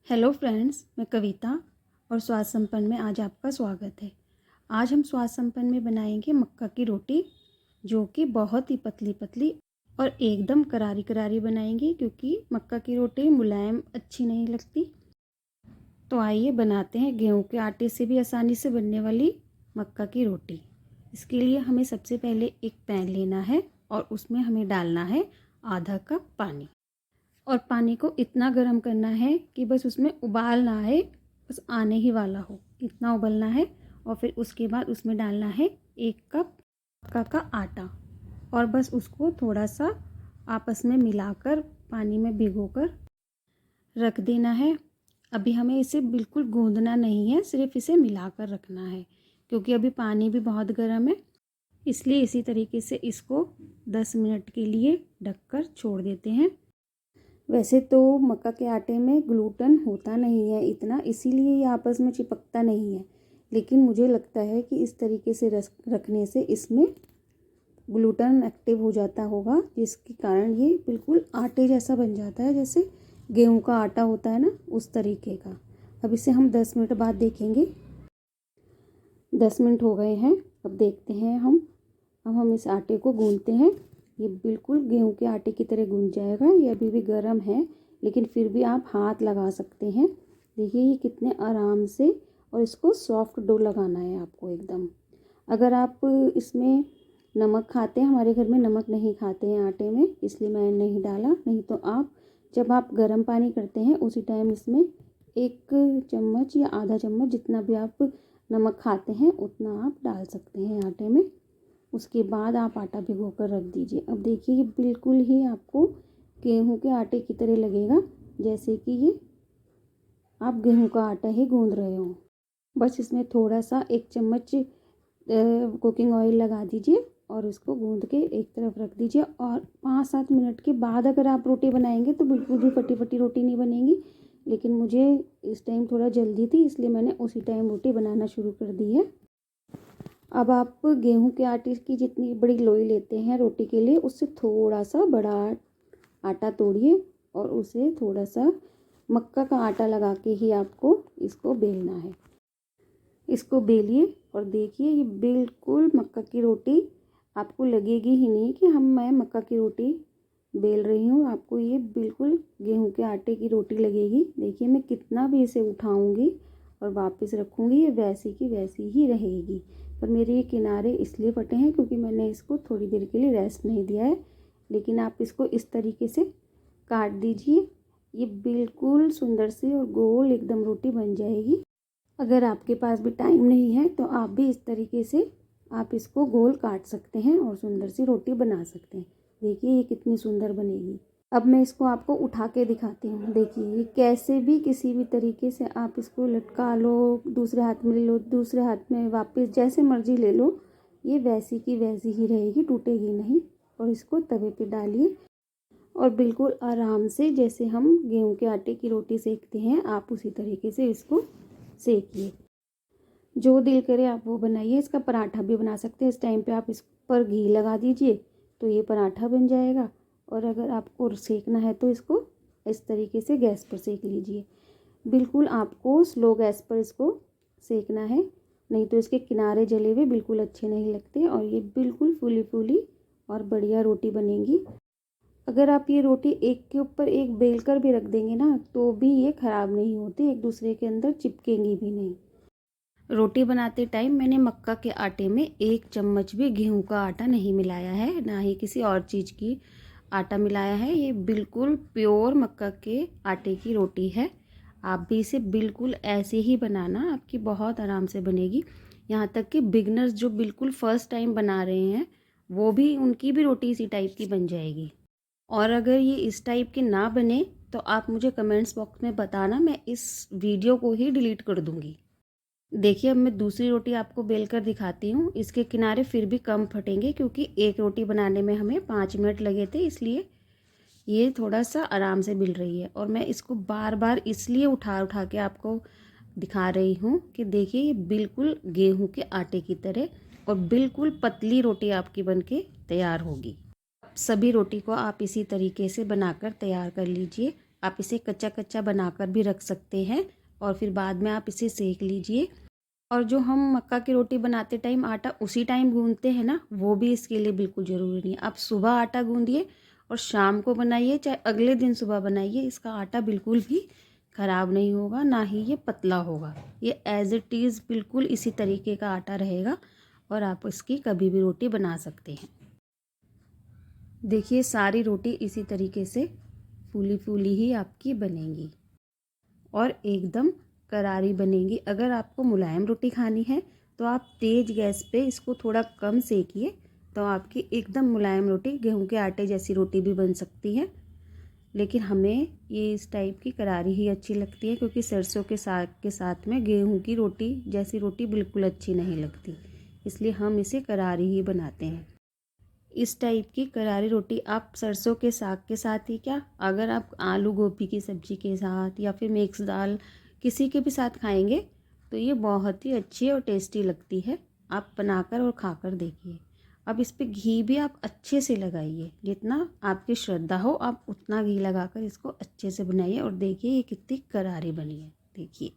Hello friends, मैं कविता और स्वाद संपन्न में आज आपका स्वागत है। आज हम स्वाद संपन्न में बनाएंगे मक्का की रोटी, जो कि बहुत ही पतली पतली और एकदम करारी करारी बनाएंगे, क्योंकि मक्का की रोटी मुलायम अच्छी नहीं लगती। तो आइए बनाते हैं गेहूं के आटे से भी आसानी से बनने वाली मक्का की रोटी। इसके लिए हमें सबसे पहले एक पैन लेना है और उसमें हमें डालना है आधा कप पानी। और पानी को इतना गर्म करना है कि बस उसमें उबाल ना आए, बस आने ही वाला हो, इतना उबलना है। और फिर उसके बाद उसमें डालना है 1 कप मक्का का आटा और बस उसको थोड़ा सा आपस में मिलाकर पानी में भिगोकर रख देना है। अभी हमें इसे बिल्कुल गूंदना नहीं है, सिर्फ इसे मिलाकर रखना है, क्योंकि अभी पानी भी बहुत गर्म है। इसलिए इसी तरीके से इसको 10 मिनट के लिए ढककर छोड़ देते हैं। वैसे तो मक्का के आटे में ग्लूटेन होता नहीं है इतना, इसीलिए ये आपस में चिपकता नहीं है, लेकिन मुझे लगता है कि इस तरीके से रखने से इसमें ग्लूटेन एक्टिव हो जाता होगा, जिसके कारण ये बिल्कुल आटे जैसा बन जाता है, जैसे गेहूं का आटा होता है ना, उस तरीके का। अब इसे हम 10 मिनट बाद देखेंगे। 10 मिनट हो गए हैं, अब देखते हैं अब हम इस आटे को गूंथते हैं। ये बिल्कुल गेहूं के आटे की तरह गूंथ जाएगा। ये अभी भी गर्म है, लेकिन फिर भी आप हाथ लगा सकते हैं। देखिए ये कितने आराम से, और इसको सॉफ्ट डो लगाना है आपको एकदम। अगर आप इसमें नमक खाते हैं, हमारे घर में नमक नहीं खाते हैं आटे में, इसलिए मैंने नहीं डाला। नहीं तो आप जब आप गर्म पानी करते हैं उसी टाइम इसमें 1 चम्मच या आधा चम्मच, जितना भी आप नमक खाते हैं उतना आप डाल सकते हैं आटे में। उसके बाद आप आटा भिगो कर रख दीजिए। अब देखिए ये बिल्कुल ही आपको गेहूं के आटे की तरह लगेगा, जैसे कि ये आप गेहूं का आटा ही गूंद रहे हो। बस इसमें थोड़ा सा 1 चम्मच कुकिंग ऑयल लगा दीजिए और इसको गूंद के एक तरफ रख दीजिए। और 5-7 मिनट के बाद अगर आप रोटी बनाएंगे तो बिल्कुल भी फटी फटी रोटी नहीं बनेगी, लेकिन मुझे इस टाइम थोड़ा जल्दी थी, इसलिए मैंने उसी टाइम रोटी बनाना शुरू कर दी है। अब आप गेहूं के आटे की जितनी बड़ी लोई लेते हैं रोटी के लिए, उससे थोड़ा सा बड़ा आटा तोड़िए और उसे थोड़ा सा मक्का का आटा लगा के ही आपको इसको बेलना है। इसको बेलिए और देखिए ये बिल्कुल मक्का की रोटी आपको लगेगी ही नहीं कि मैं मक्का की रोटी बेल रही हूँ। आपको ये बिल्कुल गेहूं के आटे की रोटी लगेगी। देखिए मैं कितना भी इसे उठाऊंगी और वापस रखूंगी, ये वैसी की वैसी ही रहेगी। पर मेरे ये किनारे इसलिए फटे हैं क्योंकि मैंने इसको थोड़ी देर के लिए रेस्ट नहीं दिया है। लेकिन आप इसको इस तरीके से काट दीजिए, ये बिल्कुल सुंदर सी और गोल एकदम रोटी बन जाएगी। अगर आपके पास भी टाइम नहीं है तो आप भी इस तरीके से आप इसको गोल काट सकते हैं और सुंदर सी रोटी बना सकते हैं। देखिए ये कितनी सुंदर बनेगी। अब मैं इसको आपको उठा के दिखाती हूँ। देखिए ये कैसे भी किसी भी तरीके से आप इसको लटका लो, दूसरे हाथ में ले लो, दूसरे हाथ में वापस, जैसे मर्जी ले लो, ये वैसी की वैसी ही रहेगी, टूटेगी नहीं। और इसको तवे पे डालिए और बिल्कुल आराम से, जैसे हम गेहूं के आटे की रोटी सेकते हैं, आप उसी तरीके से इसको सेकिए। जो दिल करे आप वो बनाइए। इसका पराठा भी बना सकते हैं। इस टाइम पे आप इस पर घी लगा दीजिए तो ये पराठा बन जाएगा। और अगर आपको सेकना है तो इसको इस तरीके से गैस पर सेक लीजिए। बिल्कुल आपको स्लो गैस पर इसको सेकना है, नहीं तो इसके किनारे जले हुए बिल्कुल अच्छे नहीं लगते और ये बिल्कुल फूली फूली और बढ़िया रोटी बनेगी। अगर आप ये रोटी एक के ऊपर एक बेल कर भी रख देंगे ना, तो भी ये ख़राब नहीं होती, एक दूसरे के अंदर चिपकेंगी भी नहीं। रोटी बनाते टाइम मैंने मक्का के आटे में 1 चम्मच भी गेहूं का आटा नहीं मिलाया है, ना ही किसी और चीज़ की आटा मिलाया है। ये बिल्कुल प्योर मक्का के आटे की रोटी है। आप भी इसे बिल्कुल ऐसे ही बनाना, आपकी बहुत आराम से बनेगी। यहाँ तक कि बिगनर्स जो बिल्कुल फ़र्स्ट टाइम बना रहे हैं, वो भी, उनकी भी रोटी इसी टाइप की बन जाएगी। और अगर ये इस टाइप की ना बने तो आप मुझे कमेंट्स बॉक्स में बताना, मैं इस वीडियो को ही डिलीट कर दूँगी। देखिए अब मैं दूसरी रोटी आपको बेल कर दिखाती हूँ। इसके किनारे फिर भी कम फटेंगे, क्योंकि एक रोटी बनाने में हमें 5 मिनट लगे थे, इसलिए ये थोड़ा सा आराम से मिल रही है। और मैं इसको बार बार इसलिए उठा उठा के आपको दिखा रही हूँ कि देखिए ये बिल्कुल गेहूं के आटे की तरह और बिल्कुल पतली रोटी आपकी बनके तैयार होगी। सभी रोटी को आप इसी तरीके से बनाकर तैयार कर लीजिए। आप इसे कच्चा कच्चा बनाकर भी रख सकते हैं और फिर बाद में आप इसे सेक लीजिए। और जो हम मक्का की रोटी बनाते टाइम आटा उसी टाइम गूंदते हैं ना, वो भी इसके लिए बिल्कुल ज़रूरी नहीं है। आप सुबह आटा गूंदिए और शाम को बनाइए, चाहे अगले दिन सुबह बनाइए, इसका आटा बिल्कुल भी ख़राब नहीं होगा, ना ही ये पतला होगा। ये एज़ इट इज़ बिल्कुल इसी तरीके का आटा रहेगा और आप इसकी कभी भी रोटी बना सकते हैं। देखिए सारी रोटी इसी तरीके से फूली फूली ही आपकी बनेंगी और एकदम करारी बनेंगी। अगर आपको मुलायम रोटी खानी है तो आप तेज़ गैस पे इसको थोड़ा कम सेकिए, तो आपकी एकदम मुलायम रोटी, गेहूं के आटे जैसी रोटी भी बन सकती है। लेकिन हमें ये इस टाइप की करारी ही अच्छी लगती है, क्योंकि सरसों के साग के साथ में गेहूं की रोटी जैसी रोटी बिल्कुल अच्छी नहीं लगती, इसलिए हम इसे करारी ही बनाते हैं। इस टाइप की करारी रोटी आप सरसों के साग के साथ ही क्या, अगर आप आलू गोभी की सब्ज़ी के साथ या फिर मिक्स दाल किसी के भी साथ खाएंगे तो ये बहुत ही अच्छी और टेस्टी लगती है। आप बनाकर और खाकर देखिए। अब इस पे घी भी आप अच्छे से लगाइए, जितना आपकी श्रद्धा हो आप उतना घी लगाकर इसको अच्छे से बनाइए और देखिए ये कितनी करारी बनी है। देखिए।